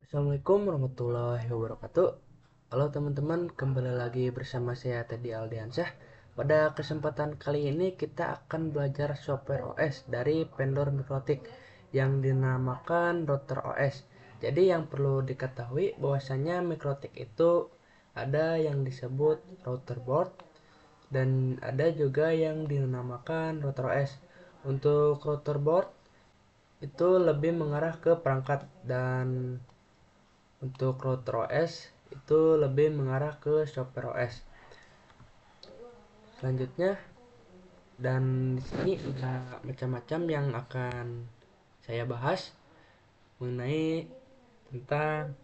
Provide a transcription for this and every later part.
Assalamualaikum warahmatullahi wabarakatuh. Halo teman-teman, kembali lagi bersama saya Teddy Aldiansyah. Pada kesempatan kali ini kita akan belajar software OS dari vendor Mikrotik yang dinamakan Router OS. Jadi yang perlu diketahui bahwasanya Mikrotik itu ada yang disebut router board dan ada juga yang dinamakan Router OS. Untuk router board itu lebih mengarah ke perangkat dan untuk router OS itu lebih mengarah ke software OS. Selanjutnya dan di sini ada macam-macam yang akan saya bahas mengenai tentang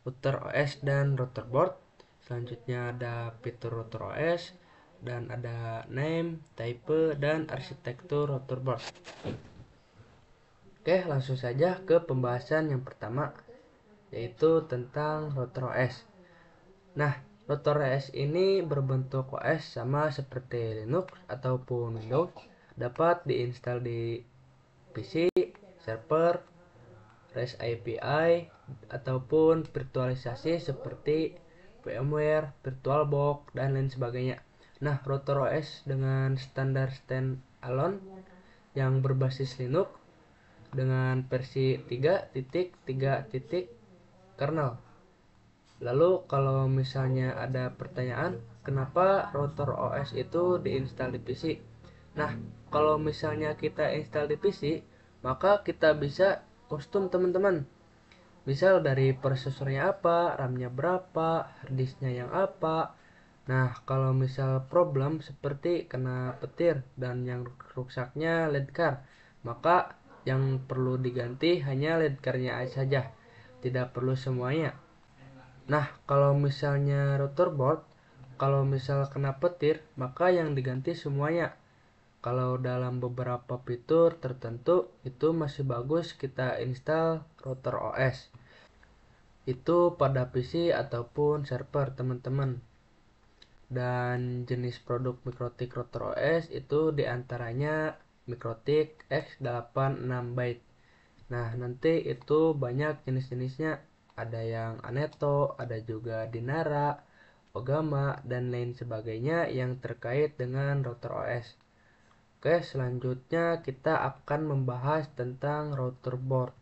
router OS dan router board. Selanjutnya ada fitur router OS dan ada name, type, dan arsitektur router board. Oke, langsung saja ke pembahasan yang pertama, yaitu tentang router OS. Nah, router OS ini berbentuk OS sama seperti Linux ataupun Windows, dapat diinstal di PC, server, REST API, ataupun virtualisasi seperti VMware, VirtualBox, dan lain sebagainya. Nah, router OS dengan standar standalone yang berbasis Linux dengan versi 3.3. Kernel. Lalu kalau misalnya ada pertanyaan, kenapa router OS itu diinstal di PC? Nah, kalau misalnya kita install di PC, maka kita bisa custom teman-teman. Misal dari prosesornya apa, RAM-nya berapa, harddisknya yang apa. Nah, kalau misal problem seperti kena petir dan yang rusaknya LED card, maka yang perlu diganti hanya LED card-nya saja, tidak perlu semuanya. Nah, kalau misalnya router board, kalau misal kena petir, maka yang diganti semuanya. Kalau dalam beberapa fitur tertentu, itu masih bagus kita install router OS. Itu pada PC ataupun server, teman-teman. Dan jenis produk Mikrotik router OS itu diantaranya Mikrotik X86 byte. Nah, nanti itu banyak jenis-jenisnya. Ada yang Aneto, ada juga Dinara, Ogama, dan lain sebagainya yang terkait dengan router OS. Oke, selanjutnya kita akan membahas tentang router board.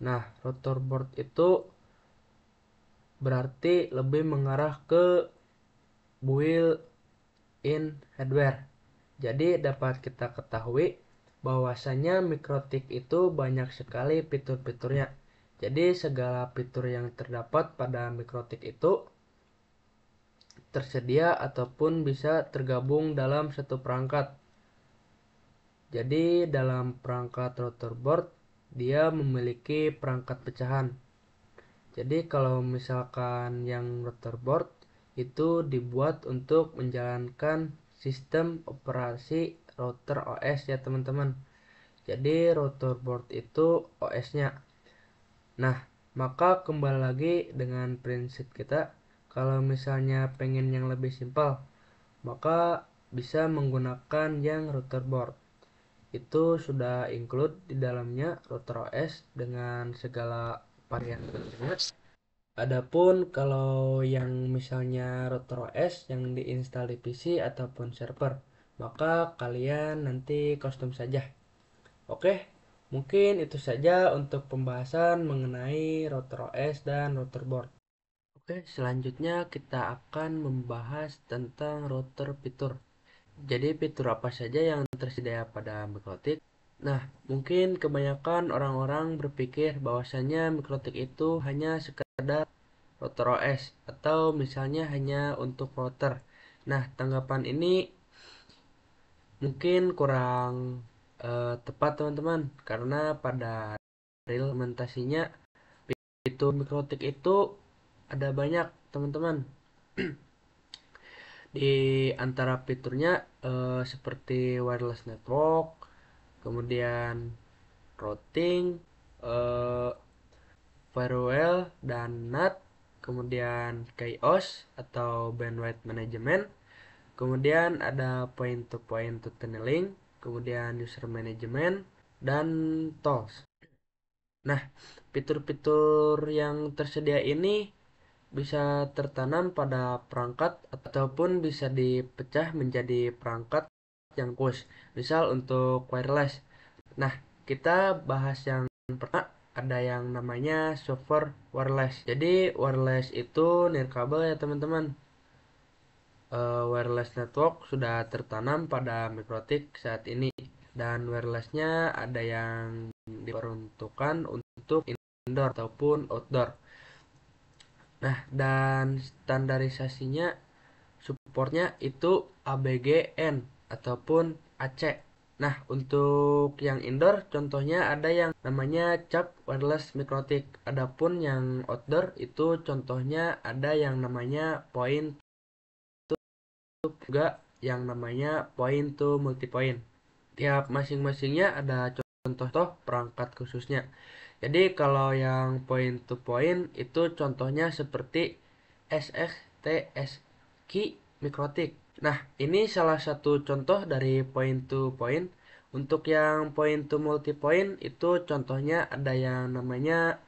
Nah, router board itu berarti lebih mengarah ke built-in hardware. Jadi dapat kita ketahui bahwasanya Mikrotik itu banyak sekali fitur-fiturnya. Jadi segala fitur yang terdapat pada Mikrotik itu tersedia ataupun bisa tergabung dalam satu perangkat. Jadi dalam perangkat router board dia memiliki perangkat pecahan. Jadi kalau misalkan yang router board itu dibuat untuk menjalankan sistem operasi router OS ya teman-teman. Jadi router board itu OS-nya. Nah, maka kembali lagi dengan prinsip kita, kalau misalnya pengen yang lebih simpel, maka bisa menggunakan yang router board. Itu sudah include di dalamnya router OS dengan segala varian fiturnya. Adapun kalau yang misalnya router OS yang diinstal di PC ataupun server, maka kalian nanti custom saja. Oke, mungkin itu saja untuk pembahasan mengenai router OS dan router board. Oke, selanjutnya kita akan membahas tentang router fitur. Jadi fitur apa saja yang tersedia pada Mikrotik? Nah, mungkin kebanyakan orang-orang berpikir bahwasannya Mikrotik itu hanya sekedar router OS atau misalnya hanya untuk router. Nah, tanggapan ini mungkin kurang tepat teman-teman karena pada implementasinya fitur Mikrotik itu ada banyak teman-teman. Di antara fiturnya seperti wireless network, kemudian routing, eh, firewall dan NAT, kemudian chaos atau bandwidth management, kemudian ada point to point tunneling, kemudian user management dan tools. Nah, fitur-fitur yang tersedia ini bisa tertanam pada perangkat ataupun bisa dipecah menjadi perangkat yang khusus. Misal untuk wireless. Nah, kita bahas yang pertama, ada yang namanya software wireless. Jadi wireless itu nirkabel ya teman-teman. Wireless network sudah tertanam pada mikrotik saat ini, dan wirelessnya ada yang diperuntukkan untuk indoor ataupun outdoor. Nah, dan standarisasinya supportnya itu ABGN ataupun AC. Nah, untuk yang indoor contohnya ada yang namanya cap wireless mikrotik. Adapun yang outdoor itu contohnya ada yang namanya point juga yang namanya point to multipoint. Tiap masing-masingnya ada contoh perangkat khususnya. Jadi kalau yang point to point itu contohnya seperti SXTSK mikrotik. Nah, ini salah satu contoh dari point to point. Untuk yang point to multipoint itu contohnya ada yang namanya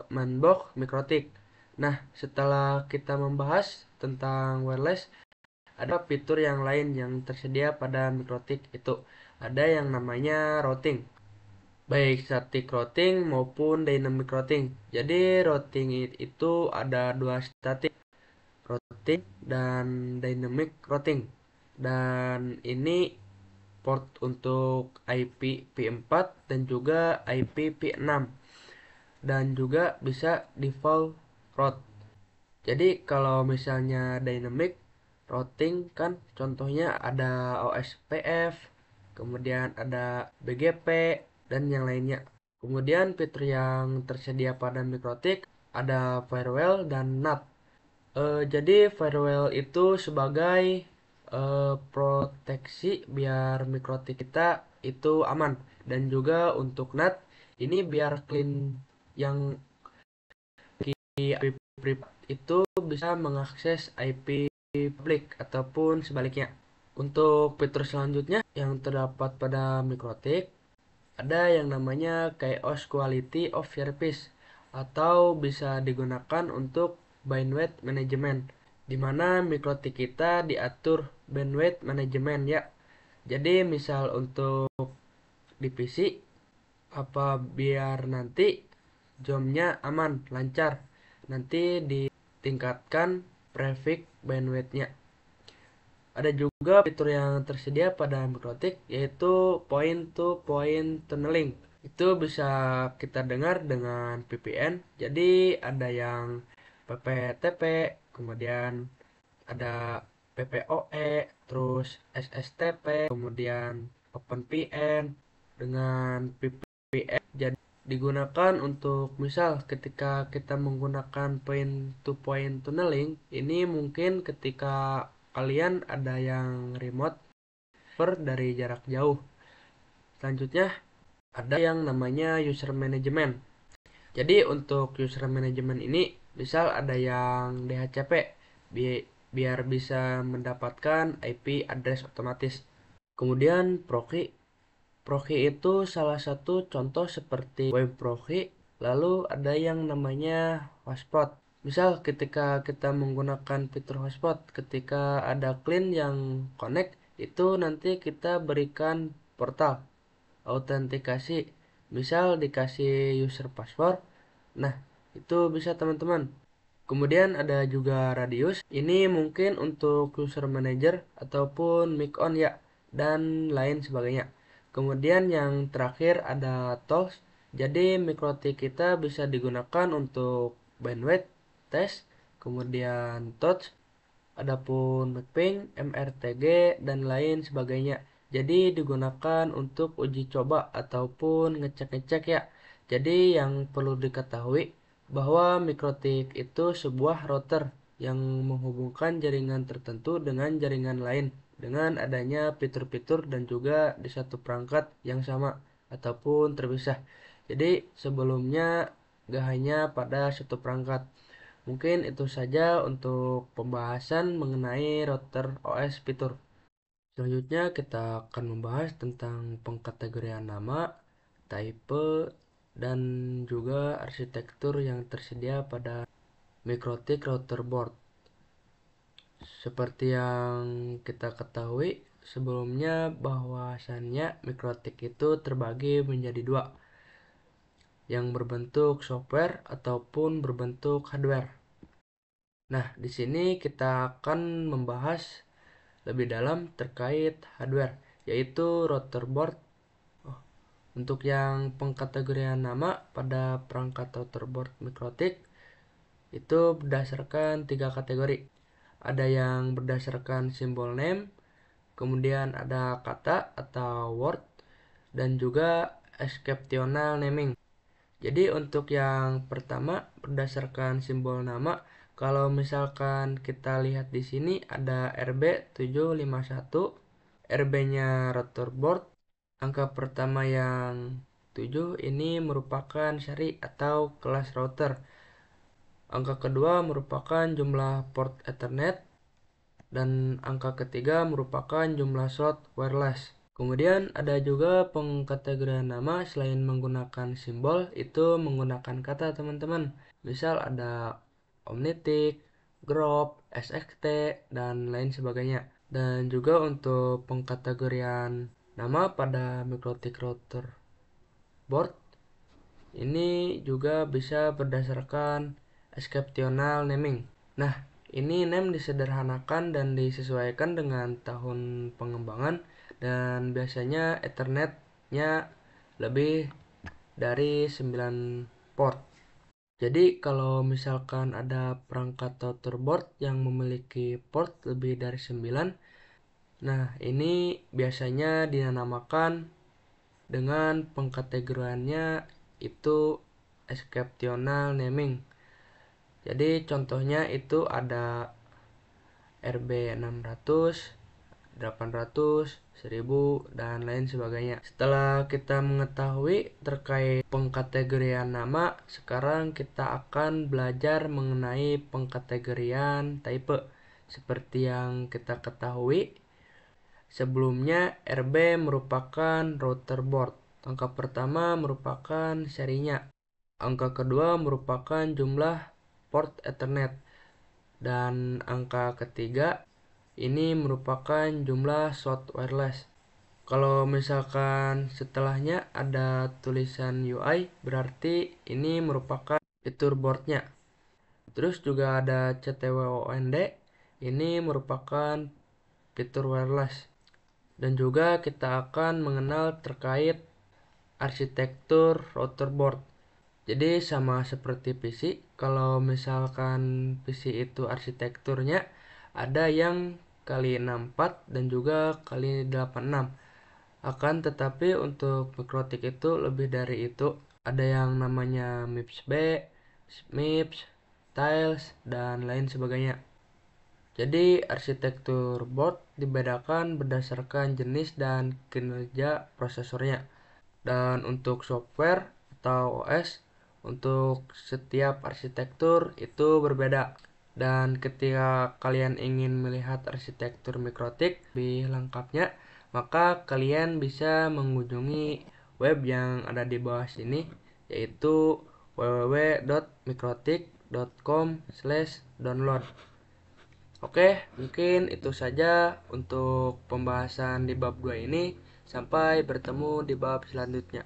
Manbox mikrotik. Nah, setelah kita membahas tentang wireless, ada fitur yang lain yang tersedia pada mikrotik itu. Ada yang namanya routing. Baik static routing maupun dynamic routing. Jadi routing itu ada dua static routing dan dynamic routing. Dan ini port untuk IP v4 dan juga IP v6 dan juga bisa default route. Jadi kalau misalnya dynamic routing kan contohnya ada OSPF, kemudian ada BGP dan yang lainnya. Kemudian fitur yang tersedia pada mikrotik ada firewall dan NAT. Jadi firewall itu sebagai proteksi biar mikrotik kita itu aman, dan juga untuk NAT ini biar clean yang IP private itu bisa mengakses IP publik ataupun sebaliknya. Untuk fitur selanjutnya yang terdapat pada mikrotik ada yang namanya chaos quality of service atau bisa digunakan untuk bandwidth management, di mana mikrotik kita diatur bandwidth management ya. Jadi misal untuk di PC apa biar nanti jomnya aman, lancar. Nanti ditingkatkan prefix bandwidth-nya. Ada juga fitur yang tersedia pada mikrotik yaitu point to point tunneling. Itu bisa kita dengar dengan VPN. Jadi ada yang PPTP, kemudian ada PPOE, terus SSTP, kemudian OpenVPN dengan VPN. Jadi digunakan untuk misal ketika kita menggunakan point to point tunneling, ini mungkin ketika kalian ada yang remote dari jarak jauh. Selanjutnya ada yang namanya user management. Jadi untuk user management ini misal ada yang DHCP biar bisa mendapatkan IP address otomatis. Kemudian proxy. Proxy itu salah satu contoh seperti web proxy, lalu ada yang namanya hotspot. Misal ketika kita menggunakan fitur hotspot, ketika ada client yang connect, itu nanti kita berikan portal autentikasi. Misal dikasih user password. Nah, itu bisa teman-teman. Kemudian ada juga radius. Ini mungkin untuk user manager ataupun mic on ya, dan lain sebagainya. Kemudian yang terakhir ada tools. Jadi mikrotik kita bisa digunakan untuk bandwidth, test, kemudian touch, adapun mapping, MRTG, dan lain sebagainya. Jadi digunakan untuk uji coba ataupun ngecek-ngecek ya. Jadi yang perlu diketahui bahwa mikrotik itu sebuah router yang menghubungkan jaringan tertentu dengan jaringan lain dengan adanya fitur-fitur dan juga di satu perangkat yang sama ataupun terpisah. Jadi sebelumnya gak hanya pada satu perangkat. Mungkin itu saja untuk pembahasan mengenai router OS fitur. Selanjutnya kita akan membahas tentang pengkategorian nama, type, dan juga arsitektur yang tersedia pada Mikrotik router board. Seperti yang kita ketahui sebelumnya bahwasannya Mikrotik itu terbagi menjadi dua, yang berbentuk software ataupun berbentuk hardware. Nah, di sini kita akan membahas lebih dalam terkait hardware, yaitu router board. Untuk yang pengkategorian nama pada perangkat router board Mikrotik itu berdasarkan 3 kategori. Ada yang berdasarkan simbol name, kemudian ada kata atau word, dan juga exceptional naming. Jadi untuk yang pertama berdasarkan simbol nama, kalau misalkan kita lihat di sini ada RB751, RB-nya router board, angka pertama yang 7 ini merupakan seri atau kelas router. Angka kedua merupakan jumlah port Ethernet, dan angka ketiga merupakan jumlah slot wireless. Kemudian ada juga pengkategorian nama selain menggunakan simbol, itu menggunakan kata teman-teman. Misal ada Omnitic, Grop, SXT, dan lain sebagainya. Dan juga untuk pengkategorian nama pada Mikrotik router board, ini juga bisa berdasarkan exceptional naming. Nah, ini name disederhanakan dan disesuaikan dengan tahun pengembangan, dan biasanya Ethernet-nya lebih dari 9 port. Jadi kalau misalkan ada perangkat router board yang memiliki port lebih dari 9, nah ini biasanya dinamakan dengan pengkategoriannya itu exceptional naming. Jadi contohnya itu ada RB600, 800, 1000, dan lain sebagainya. Setelah kita mengetahui terkait pengkategorian nama, sekarang kita akan belajar mengenai pengkategorian type. Seperti yang kita ketahui, sebelumnya RB merupakan router board. Angka pertama merupakan serinya. Angka kedua merupakan jumlah port Ethernet. Dan angka ketiga ini merupakan jumlah slot wireless. Kalau misalkan setelahnya ada tulisan UI, berarti ini merupakan fitur boardnya. Terus juga ada CTWOND, ini merupakan fitur wireless. Dan juga kita akan mengenal terkait arsitektur router board. Jadi sama seperti PC, kalau misalkan PC itu arsitekturnya ada yang kali 64 dan juga kali 86. Akan tetapi untuk Mikrotik itu lebih dari itu. Ada yang namanya MIPS B, MIPS, Tiles, dan lain sebagainya. Jadi arsitektur board dibedakan berdasarkan jenis dan kinerja prosesornya. Dan untuk software atau OS, untuk setiap arsitektur itu berbeda. Dan ketika kalian ingin melihat arsitektur Mikrotik lebih lengkapnya, maka kalian bisa mengunjungi web yang ada di bawah sini, yaitu www.mikrotik.com/download. Oke, mungkin itu saja untuk pembahasan di bab 2 ini. Sampai bertemu di bab selanjutnya.